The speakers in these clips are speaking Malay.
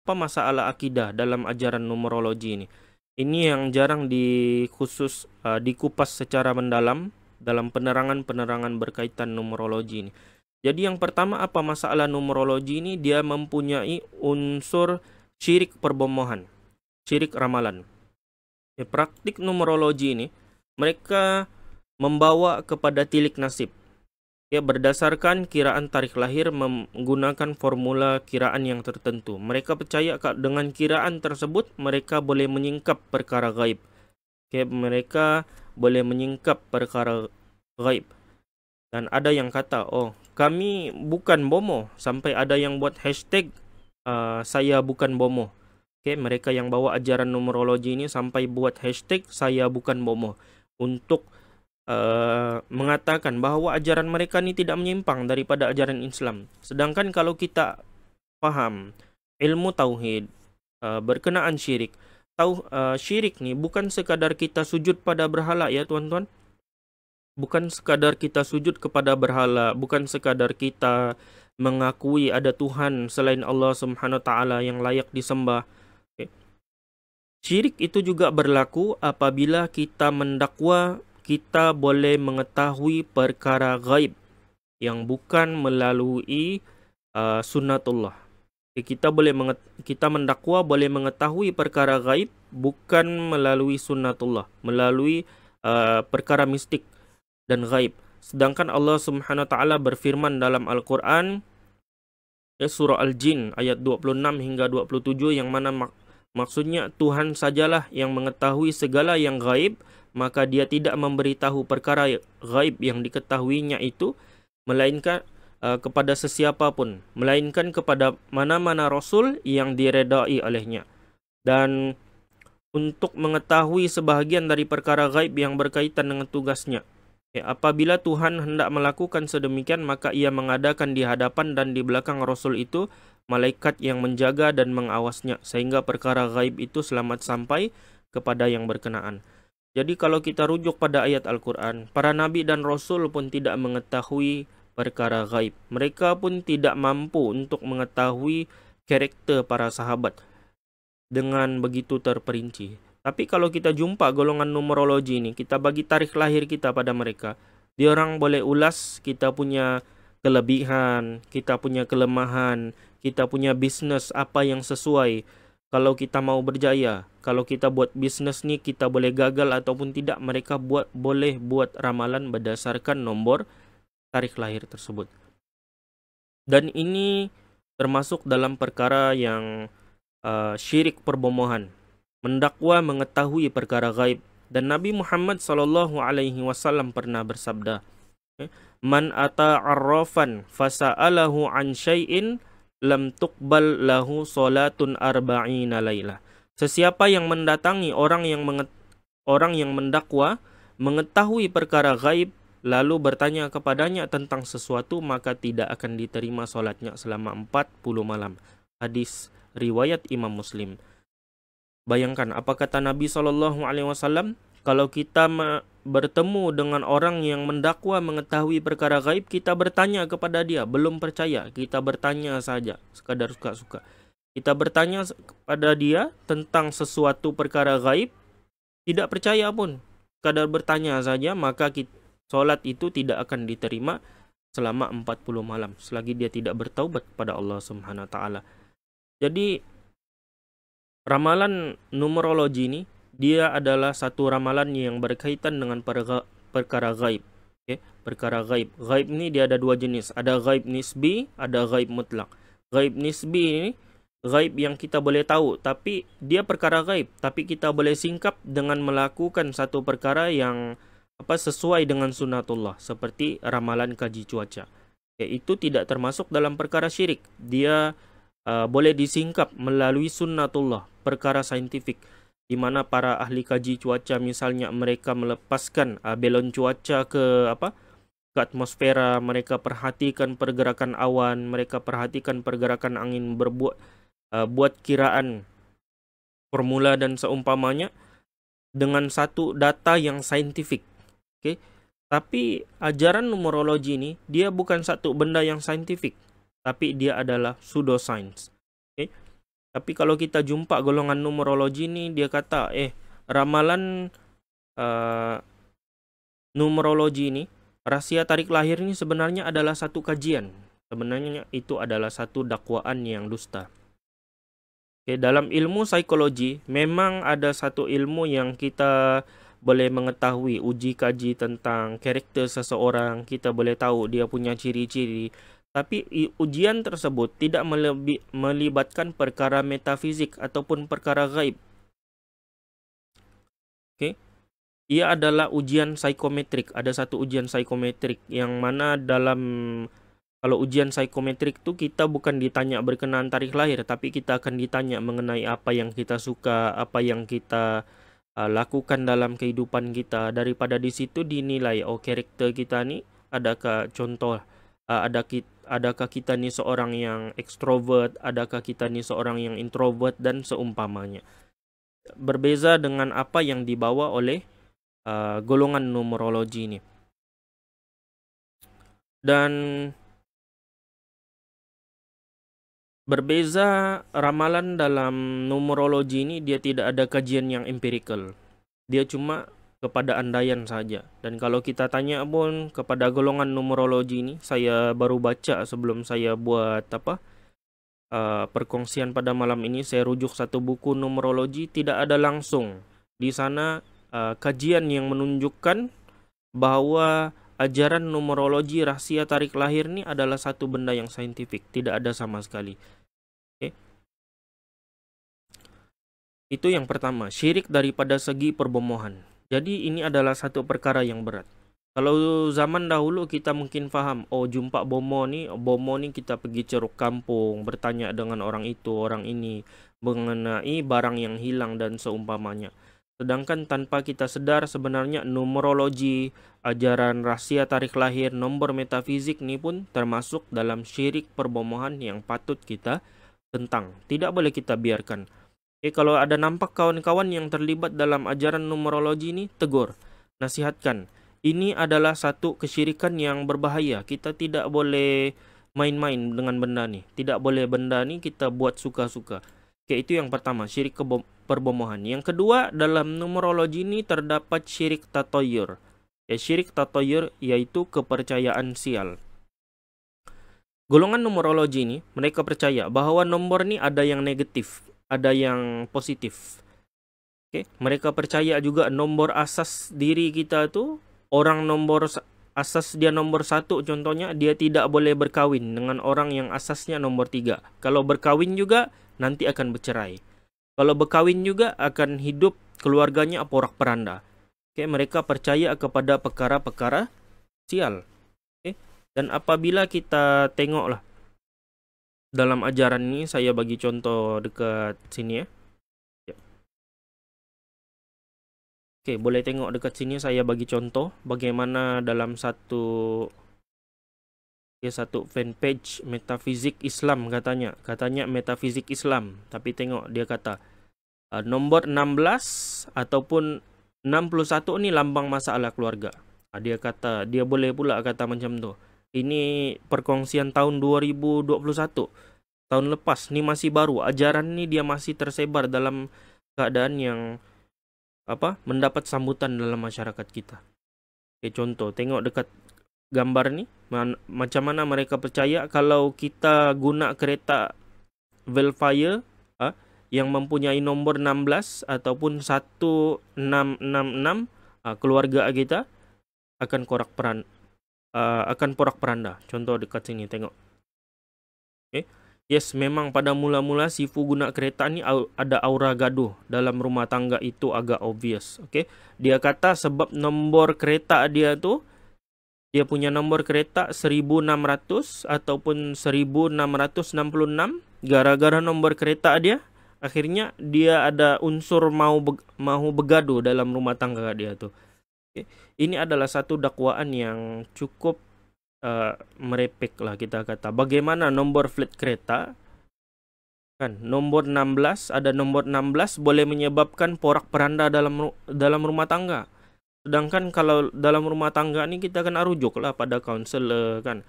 apa masalah akidah dalam ajaran numerologi ini? Ini yang jarang dikupas secara mendalam dalam penerangan-penerangan berkaitan numerologi ini. Jadi yang pertama, apa masalah numerologi ini? Dia mempunyai unsur syirik perbomohan, syirik ramalan. Praktik numerologi ini mereka membawa kepada tilik nasib. Berdasarkan kiraan tarikh lahir menggunakan formula kiraan yang tertentu. Mereka percaya dengan kiraan tersebut mereka boleh menyingkap perkara gaib. Mereka boleh menyingkap perkara gaib. Dan ada yang kata, oh kami bukan bomoh, sampai ada yang buat hashtag saya bukan bomoh. Mereka yang bawa ajaran numerologi ini sampai buat hashtag saya bukan bomoh untuk mengatakan bahwa ajaran mereka ini tidak menyimpang daripada ajaran Islam. Sedangkan kalau kita paham ilmu tauhid berkenaan syirik, syirik nih bukan sekadar kita sujud pada berhala ya tuan-tuan. Bukan sekadar kita sujud kepada berhala, bukan sekadar kita mengakui ada Tuhan selain Allah Subhanahu wa taala yang layak disembah. Syirik itu juga berlaku apabila kita mendakwa kita boleh mengetahui perkara gaib yang bukan melalui sunnatullah. Kita mendakwa boleh mengetahui perkara gaib bukan melalui sunnatullah, melalui perkara mistik dan gaib. Sedangkan Allah Subhanahu wa taala berfirman dalam Al-Qur'an surah Al-Jin ayat 26 hingga 27 yang mana maksudnya Tuhan sajalah yang mengetahui segala yang gaib, maka dia tidak memberitahu perkara gaib yang diketahuinya itu melainkan kepada sesiapa pun, melainkan kepada mana-mana rasul yang diredai olehnya. Dan untuk mengetahui sebahagian dari perkara gaib yang berkaitan dengan tugasnya, apabila Tuhan hendak melakukan sedemikian, maka ia mengadakan di hadapan dan di belakang rasul itu malaikat yang menjaga dan mengawasnya, sehingga perkara gaib itu selamat sampai kepada yang berkenaan. Jadi kalau kita rujuk pada ayat Al-Quran, para nabi dan rasul pun tidak mengetahui perkara gaib. Mereka pun tidak mampu untuk mengetahui karakter para sahabat dengan begitu terperinci. Tapi kalau kita jumpa golongan numerologi ini, kita bagi tarikh lahir kita pada mereka, dia orang boleh ulas kita punya kelebihan, kita punya kelemahan, kita punya bisnis apa yang sesuai. Kalau kita mau berjaya, kalau kita buat bisnis nih kita boleh gagal ataupun tidak, mereka boleh buat ramalan berdasarkan nomor tarikh lahir tersebut. Dan ini termasuk dalam perkara yang syirik perbomohan, mendakwa mengetahui perkara gaib. Dan Nabi Muhammad SAW pernah bersabda, man ata arrafan fasa'alahu an syai'in lam tuqbal lahu salatun arba'ina laylah. Sesiapa yang mendatangi orang yang mendakwa mengetahui perkara gaib lalu bertanya kepadanya tentang sesuatu, maka tidak akan diterima salatnya selama 40 malam. Hadis riwayat Imam Muslim. Bayangkan apa kata Nabi SAW, kalau kita bertemu dengan orang yang mendakwa mengetahui perkara gaib, kita bertanya kepada dia, belum percaya, kita bertanya saja, sekadar suka-suka. Kita bertanya kepada dia tentang sesuatu perkara gaib, tidak percaya pun, sekadar bertanya saja, maka solat itu tidak akan diterima selama 40 malam, selagi dia tidak bertaubat kepada Allah Subhanahu wa taala. Jadi ramalan numerologi ini dia adalah satu ramalan yang berkaitan dengan perkara gaib. Perkara gaib. Gaib ini dia ada dua jenis. Ada gaib nisbi, ada gaib mutlak. Gaib nisbi ini gaib yang kita boleh tahu, tapi dia perkara gaib. Tapi kita boleh singkap dengan melakukan satu perkara yang sesuai dengan sunnatullah, seperti ramalan kaji cuaca. Itu tidak termasuk dalam perkara syirik. Dia boleh disingkap melalui sunnatullah, perkara saintifik, di mana para ahli kaji cuaca misalnya mereka melepaskan belon cuaca ke atmosfera, mereka perhatikan pergerakan awan, mereka perhatikan pergerakan angin, buat kiraan formula dan seumpamanya dengan satu data yang saintifik. Tapi ajaran numerologi ini dia bukan satu benda yang saintifik, tapi dia adalah pseudoscience. Tapi kalau kita jumpa golongan numerologi ini, dia kata, ramalan numerologi ini, rahasia tarik lahir ini sebenarnya adalah satu kajian. Sebenarnya itu adalah satu dakwaan yang dusta. Oke, dalam ilmu psikologi, memang ada satu ilmu yang kita boleh mengetahui, uji kaji tentang karakter seseorang, kita boleh tahu dia punya ciri-ciri. Tapi ujian tersebut tidak melibatkan perkara metafizik ataupun perkara gaib. Oke. Ia adalah ujian psikometrik. Ada satu ujian psikometrik yang mana kalau ujian psikometrik itu kita bukan ditanya berkenaan tarikh lahir, tapi kita akan ditanya mengenai apa yang kita suka, apa yang kita lakukan dalam kehidupan kita. Daripada di situ dinilai, karakter kita nih, adakah contoh, adakah kita nih seorang yang ekstrovert, adakah kita nih seorang yang introvert, dan seumpamanya. Berbeza dengan apa yang dibawa oleh golongan numerologi ini. Dan berbeza ramalan dalam numerologi ini, dia tidak ada kajian yang empirical. Dia cuma kepada andaian saja. Dan kalau kita tanya pun kepada golongan numerologi ini, saya baru baca sebelum saya buat perkongsian pada malam ini, saya rujuk satu buku numerologi, tidak ada langsung di sana kajian yang menunjukkan bahwa ajaran numerologi rahasia tarik lahir ini adalah satu benda yang saintifik. Tidak ada sama sekali. Okay. Itu yang pertama, syirik daripada segi perbomohan. Jadi ini adalah satu perkara yang berat. Kalau zaman dahulu kita mungkin faham, jumpa bomo nih kita pergi ceruk kampung, bertanya dengan orang itu, orang ini, mengenai barang yang hilang dan seumpamanya. Sedangkan tanpa kita sadar sebenarnya numerologi, ajaran rahasia tarik lahir, nomor metafizik ini pun termasuk dalam syirik perbomohan yang patut kita tentang. Tidak boleh kita biarkan. Kalau ada nampak kawan-kawan yang terlibat dalam ajaran numerologi ini, tegur, nasihatkan. Ini adalah satu kesyirikan yang berbahaya. Kita tidak boleh main-main dengan benda ni. Tidak boleh benda ni kita buat suka-suka. Itu yang pertama, syirik perbomohan. Yang kedua, dalam numerologi ini terdapat syirik tatoyur. Syirik tatoyur yaitu kepercayaan sial. Golongan numerologi ini, mereka percaya bahwa nomor ni ada yang negatif, ada yang positif. Mereka percaya juga nomor asas diri kita tu, orang nomor asas dia nomor 1 contohnya, dia tidak boleh berkahwin dengan orang yang asasnya nomor 3. Kalau berkahwin juga nanti akan bercerai. Kalau berkahwin juga akan hidup keluarganya porak-peranda. Mereka percaya kepada perkara-perkara sial. Dan apabila kita tengoklah dalam ajaran ini, saya bagi contoh dekat sini ya. Boleh tengok dekat sini, saya bagi contoh bagaimana dalam satu fanpage metafizik Islam katanya metafizik Islam, tapi tengok dia kata nomor 16 ataupun 61 ini lambang masalah keluarga. Dia kata, dia boleh pula kata macam tu. Ini perkongsian tahun 2021. Tahun lepas, ni masih baru. Ajaran ni dia masih tersebar dalam keadaan yang mendapat sambutan dalam masyarakat kita. Contoh, tengok dekat gambar ni, macam mana mereka percaya kalau kita guna kereta Velfire yang mempunyai nombor 16 ataupun 1666, keluarga kita akan porak-peranda. Contoh dekat sini, tengok. Yes, memang pada mula-mula Sifu guna kereta ni ada aura gaduh dalam rumah tangga, itu agak obvious. Dia kata sebab nombor kereta dia tu, dia punya nombor kereta 1600 ataupun 1666. Gara-gara nombor kereta dia, akhirnya dia ada unsur mau bergaduh dalam rumah tangga dia tu. Ini adalah satu dakwaan yang cukup merepek lah kita kata. Bagaimana nombor flat kereta kan, nomor 16, ada nomor 16 boleh menyebabkan porak-peranda dalam rumah tangga. Sedangkan kalau dalam rumah tangga ni kita kena rujuk lah pada kaunselor kan.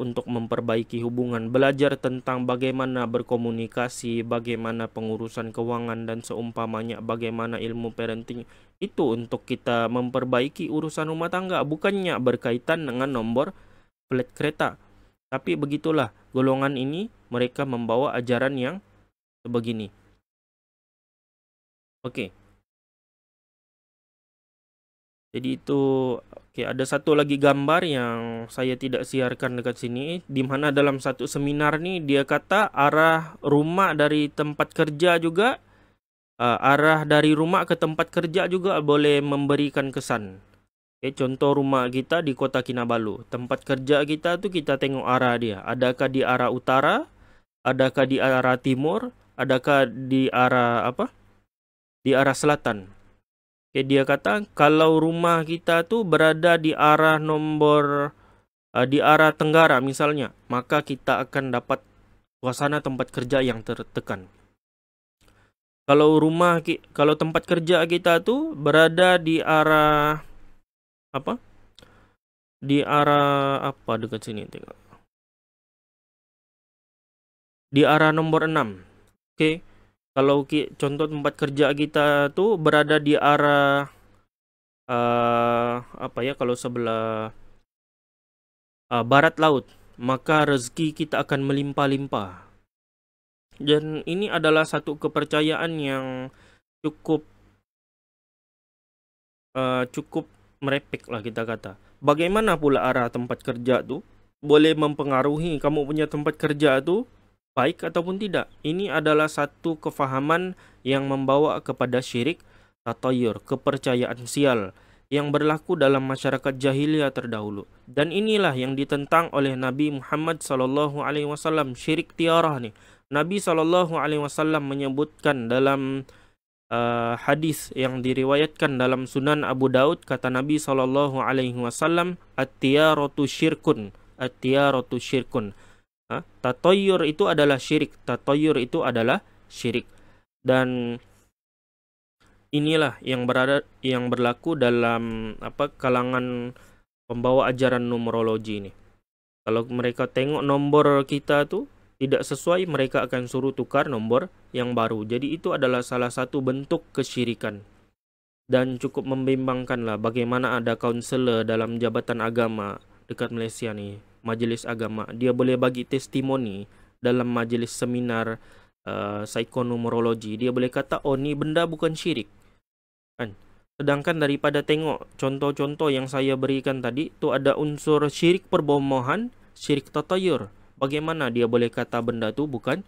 untuk memperbaiki hubungan, belajar tentang bagaimana berkomunikasi, bagaimana pengurusan keuangan dan seumpamanya, bagaimana ilmu parenting. Itu untuk kita memperbaiki urusan rumah tangga, bukannya berkaitan dengan nomor plat kereta. Tapi begitulah, golongan ini mereka membawa ajaran yang sebegini. Oke. Jadi itu, oke, ada satu lagi gambar yang saya tidak siarkan dekat sini, di mana dalam satu seminar nih dia kata arah rumah dari tempat kerja juga, arah dari rumah ke tempat kerja juga boleh memberikan kesan. Oke, contoh rumah kita di Kota Kinabalu, tempat kerja kita tuh kita tengok arah dia, adakah di arah utara, adakah di arah timur, adakah di arah apa? Di arah selatan. Oke, dia kata kalau rumah kita tuh berada di arah di arah tenggara misalnya, maka kita akan dapat suasana tempat kerja yang tertekan. Kalau tempat kerja kita tuh berada di arah apa? Di arah apa dekat sini tengok. Di arah nomor 6. Oke. Kalau contoh tempat kerja kita tuh berada di arah apa ya, kalau sebelah barat laut, maka rezeki kita akan melimpah-limpah. Dan ini adalah satu kepercayaan yang cukup merepek lah kita kata. Bagaimana pula arah tempat kerja tuh boleh mempengaruhi kamu punya tempat kerja tuh baik ataupun tidak. Ini adalah satu kefahaman yang membawa kepada syirik tatayur, kepercayaan sial yang berlaku dalam masyarakat jahiliyah terdahulu. Dan inilah yang ditentang oleh Nabi Muhammad SAW, syirik tiarah nih. Nabi SAW menyebutkan dalam hadis yang diriwayatkan dalam Sunan Abu Daud, kata Nabi SAW, at-tiyaratu syirkun, at-tiyaratu syirkun. Tatayur itu adalah syirik, tatayur itu adalah syirik. Dan inilah yang berlaku dalam kalangan pembawa ajaran numerologi ini. Kalau mereka tengok nomor kita tuh tidak sesuai, mereka akan suruh tukar nomor yang baru. Jadi itu adalah salah satu bentuk kesyirikan. Dan cukup membimbangkan lah bagaimana ada kaunselor dalam jabatan agama dekat Malaysia nih, majelis agama. Dia boleh bagi testimoni dalam majelis seminar psikonumerologi. Dia boleh kata, oh ni benda bukan syirik. Kan? Sedangkan daripada tengok contoh-contoh yang saya berikan tadi, tu ada unsur syirik perbohongan, syirik tatayur. Bagaimana dia boleh kata benda tu bukan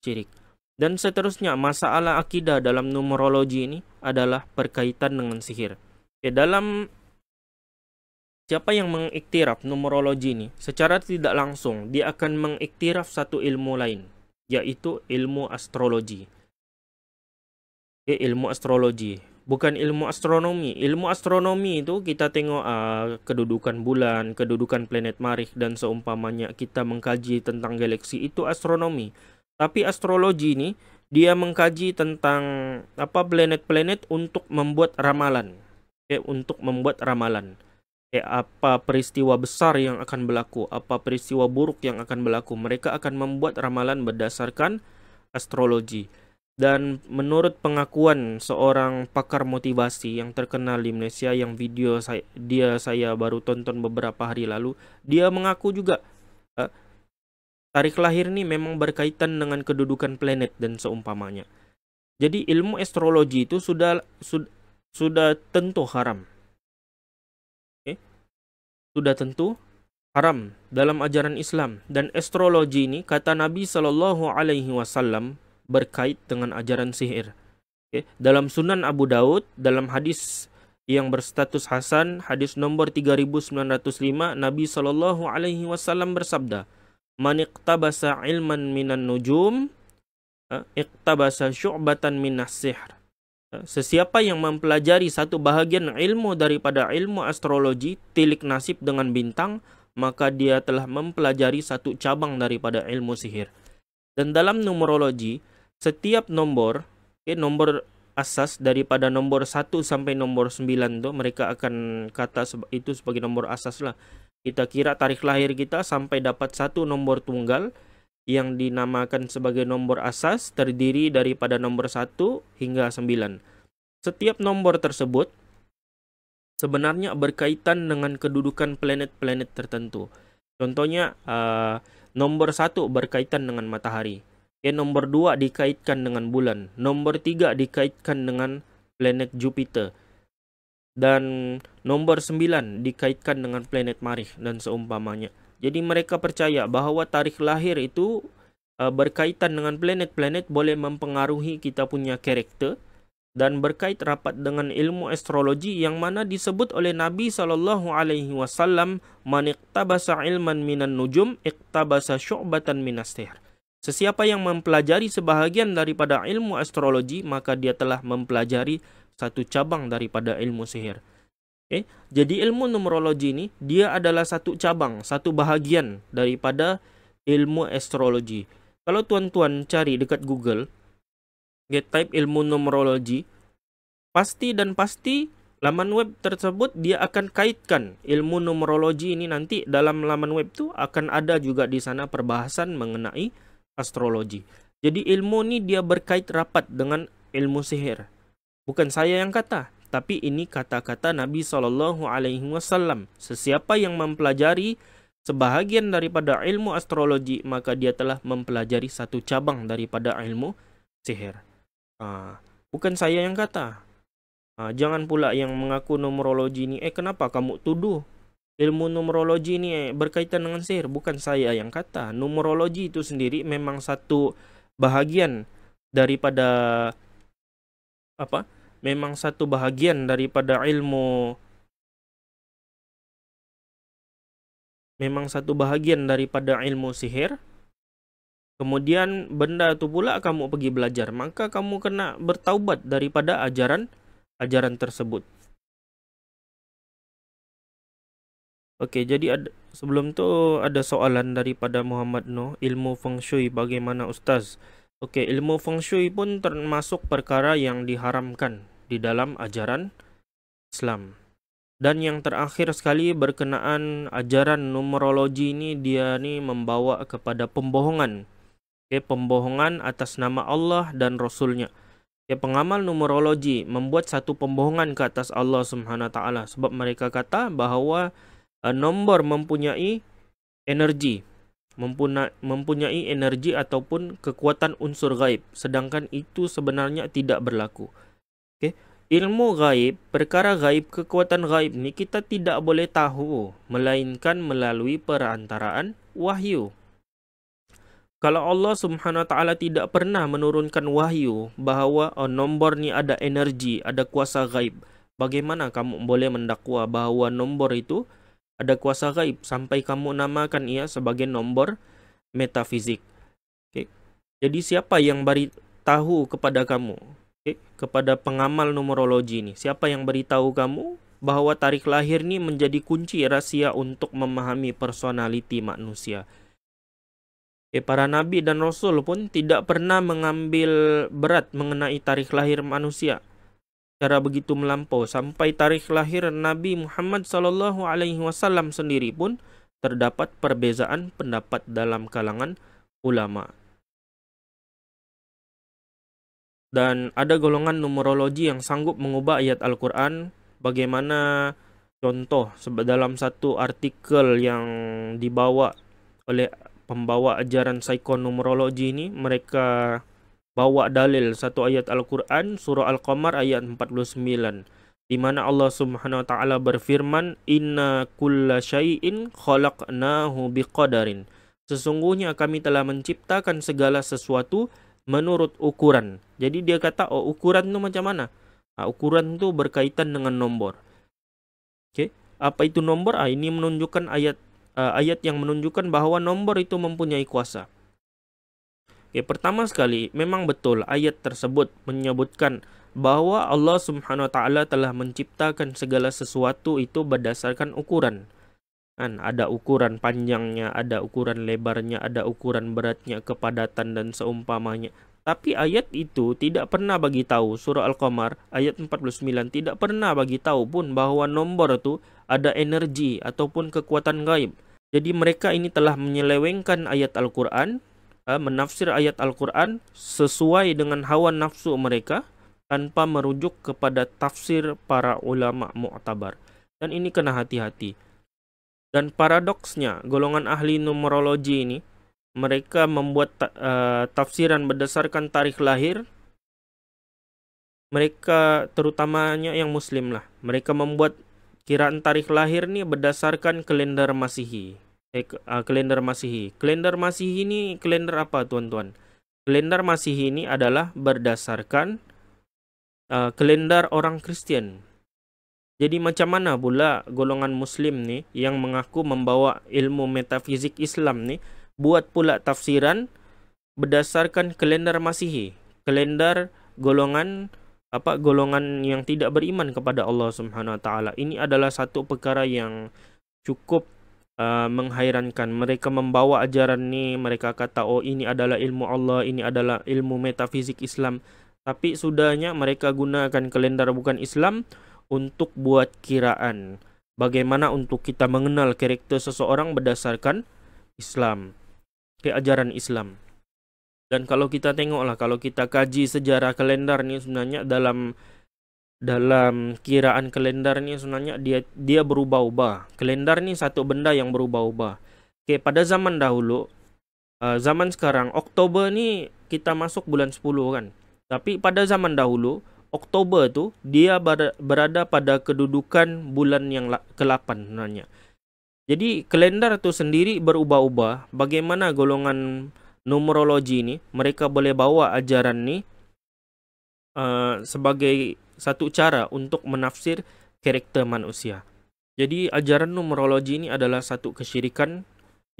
syirik? Dan seterusnya, masalah akidah dalam numerologi ini adalah berkaitan dengan sihir. Dalam siapa yang mengiktiraf numerologi ini, secara tidak langsung dia akan mengiktiraf satu ilmu lain, yaitu ilmu astrologi. Ilmu astrologi, bukan ilmu astronomi. Ilmu astronomi itu kita tengok kedudukan bulan, kedudukan planet Marikh dan seumpamanya, kita mengkaji tentang galaksi, itu astronomi. Tapi astrologi ini dia mengkaji tentang planet-planet untuk membuat ramalan. Untuk membuat ramalan. Apa peristiwa besar yang akan berlaku, apa peristiwa buruk yang akan berlaku. Mereka akan membuat ramalan berdasarkan astrologi. Dan menurut pengakuan seorang pakar motivasi yang terkenal di Malaysia, yang video saya baru tonton beberapa hari lalu, dia mengaku juga tarik lahir ini memang berkaitan dengan kedudukan planet dan seumpamanya. Jadi ilmu astrologi itu sudah tentu haram. Sudah tentu haram dalam ajaran Islam. Dan astrologi ini, kata Nabi SAW, berkait dengan ajaran sihir. Dalam Sunan Abu Daud, dalam hadis yang berstatus hasan, hadis nomor 3905, Nabi SAW bersabda, "Man iqtabasa ilman minan nujum, iqtabasa syu'batan minas sihr." Sesiapa yang mempelajari satu bahagian ilmu daripada ilmu astrologi, tilik nasib dengan bintang, maka dia telah mempelajari satu cabang daripada ilmu sihir. Dan dalam numerologi, setiap nomor asas daripada nomor 1 sampai nomor 9 tu, mereka akan kata itu sebagai nomor asas lah. Kita kira tarikh lahir kita sampai dapat satu nomor tunggal yang dinamakan sebagai nomor asas, terdiri daripada nomor 1 hingga 9. Setiap nomor tersebut sebenarnya berkaitan dengan kedudukan planet-planet tertentu. Contohnya nomor 1 berkaitan dengan matahari. Nomor 2 dikaitkan dengan bulan. Nomor 3 dikaitkan dengan planet Jupiter. Dan nomor 9 dikaitkan dengan planet Marikh dan seumpamanya. Jadi mereka percaya bahwa tarikh lahir itu berkaitan dengan planet-planet boleh mempengaruhi kita punya karakter dan berkait rapat dengan ilmu astrologi yang mana disebut oleh Nabi SAW, "Man iqtabasa ilman minan nujum, iqtabasa syu'batan minas sihr." Sesiapa yang mempelajari sebahagian daripada ilmu astrologi, maka dia telah mempelajari satu cabang daripada ilmu sihir. Jadi ilmu numerologi ini dia adalah satu cabang, satu bahagian daripada ilmu astrologi. Kalau tuan-tuan cari dekat Google, type ilmu numerologi, pasti laman web tersebut dia akan kaitkan ilmu numerologi ini. Nanti dalam laman web itu akan ada juga di sana perbahasan mengenai astrologi. Jadi ilmu ini dia berkait rapat dengan ilmu sihir. Bukan saya yang kata, tapi ini kata-kata Nabi SAW. Sesiapa yang mempelajari sebahagian daripada ilmu astrologi, maka dia telah mempelajari satu cabang daripada ilmu sihir. Bukan saya yang kata. Jangan pula yang mengaku numerologi ini, kenapa kamu tuduh ilmu numerologi ini berkaitan dengan sihir? Bukan saya yang kata. Numerologi itu sendiri memang satu bahagian daripada memang satu bahagian daripada ilmu, sihir. Kemudian benda itu pula kamu pergi belajar, maka kamu kena bertaubat daripada ajaran tersebut. Oke, jadi sebelum tu ada soalan daripada Muhammad Noh, ilmu Feng Shui bagaimana Ustaz? Oke, ilmu Feng Shui pun termasuk perkara yang diharamkan di dalam ajaran Islam. Dan yang terakhir sekali berkenaan ajaran numerologi ini, dia ni membawa kepada pembohongan. Pembohongan atas nama Allah dan Rasulnya. Pengamal numerologi membuat satu pembohongan ke atas Allah Subhanahu Wa Taala sebab mereka kata bahawa nombor mempunyai energi, ataupun kekuatan unsur gaib, sedangkan itu sebenarnya tidak berlaku. Ilmu gaib, perkara gaib, kekuatan gaib ni kita tidak boleh tahu melainkan melalui perantaraan wahyu. Kalau Allah Subhanahu Wa Taala tidak pernah menurunkan wahyu bahawa nombor ni ada energi, ada kuasa gaib, bagaimana kamu boleh mendakwa bahawa nombor itu ada kuasa gaib sampai kamu namakan ia sebagai nombor metafizik? Jadi siapa yang beritahu kepada kamu, kepada pengamal numerologi ini, siapa yang beritahu kamu bahawa tarikh lahir ni menjadi kunci rahsia untuk memahami personaliti manusia? Para nabi dan rasul pun tidak pernah mengambil berat mengenai tarikh lahir manusia secara begitu melampau, sampai tarikh lahir Nabi Muhammad SAW sendiri pun terdapat perbezaan pendapat dalam kalangan ulama. Dan ada golongan numerologi yang sanggup mengubah ayat Al-Quran. Bagaimana contoh dalam satu artikel yang dibawa oleh pembawa ajaran psikonumerologi ini, mereka bawa dalil satu ayat Al-Quran, surah Al-Qamar ayat 49, di mana Allah Subhanahu Wa Taala berfirman, "Inna kulla syai'in khalaqnahu biqadarin." Sesungguhnya kami telah menciptakan segala sesuatu menurut ukuran. Jadi dia kata, ukuran itu macam mana? Ukuran itu berkaitan dengan nombor. Apa itu nombor? Ini menunjukkan ayat yang menunjukkan bahawa nombor itu mempunyai kuasa. Pertama sekali, memang betul ayat tersebut menyebutkan bahawa Allah Subhanahu Wa Taala telah menciptakan segala sesuatu itu berdasarkan ukuran. Ada ukuran panjangnya, ada ukuran lebarnya, ada ukuran beratnya, kepadatan dan seumpamanya. Tapi ayat itu tidak pernah bagi tahu, surah Al-Qamar ayat 49 tidak pernah bagi tahu pun bahwa nombor itu ada energi ataupun kekuatan gaib. Jadi mereka ini telah menyelewengkan ayat Al-Quran, menafsir ayat Al-Quran sesuai dengan hawa nafsu mereka tanpa merujuk kepada tafsir para ulama mu'tabar. Dan ini kena hati-hati. Dan paradoksnya, golongan ahli numerologi ini, mereka membuat tafsiran berdasarkan tarikh lahir. Mereka terutamanya yang muslim lah. Mereka membuat kiraan tarikh lahir nih berdasarkan kalender Masihi. Kalender Masihi. Kalender Masihi ini kalender apa, tuan-tuan? Kalender Masihi ini adalah berdasarkan kalender orang Kristen. Jadi macam mana pula golongan muslim nih yang mengaku membawa ilmu metafizik Islam nih buat pula tafsiran berdasarkan kalender Masihi, kalender golongan yang tidak beriman kepada Allah Subhanahu wa taala. Ini adalah satu perkara yang cukup menghairankan. Mereka membawa ajaran ni, mereka kata oh ini adalah ilmu Allah, ini adalah ilmu metafizik Islam. Tapi sudahnya mereka gunakan kalender bukan Islam untuk buat kiraan. Bagaimana untuk kita mengenal karakter seseorang berdasarkan Islam, ajaran Islam. Dan kalau kita tengoklah, kalau kita kaji sejarah kalender ni sebenarnya dalam kiraan kalender ni sebenarnya dia berubah-ubah. Kalender ni satu benda yang berubah-ubah. Pada zaman dahulu, zaman sekarang Oktober ni kita masuk bulan 10 kan. Tapi pada zaman dahulu Oktober tu dia berada pada kedudukan bulan yang ke-8 sebenarnya. Jadi kalender tu sendiri berubah-ubah. Bagaimana golongan numerologi ni mereka boleh bawa ajaran ni sebagai satu cara untuk menafsir karakter manusia. Jadi ajaran numerologi ini adalah satu kesyirikan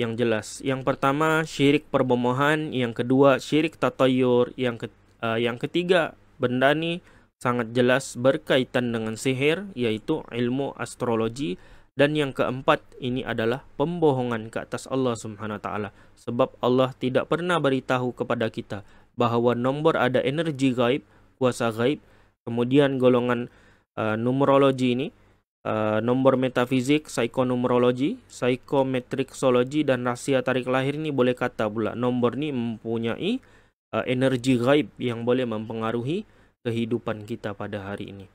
yang jelas. Yang pertama syirik perbomohan, yang kedua syirik tatayur, yang ketiga benda ni sangat jelas berkaitan dengan sihir, yaitu ilmu astrologi. Dan yang keempat, ini adalah pembohongan ke atas Allah Subhanahu wa taala. Sebab Allah tidak pernah beritahu kepada kita bahawa nombor ada energi gaib, kuasa gaib. Kemudian golongan numerologi ini, nombor metafizik, psikonumerologi, psikometriksologi dan rahsia tarikh lahir ini boleh kata pula nombor ni mempunyai energi gaib yang boleh mempengaruhi kehidupan kita pada hari ini.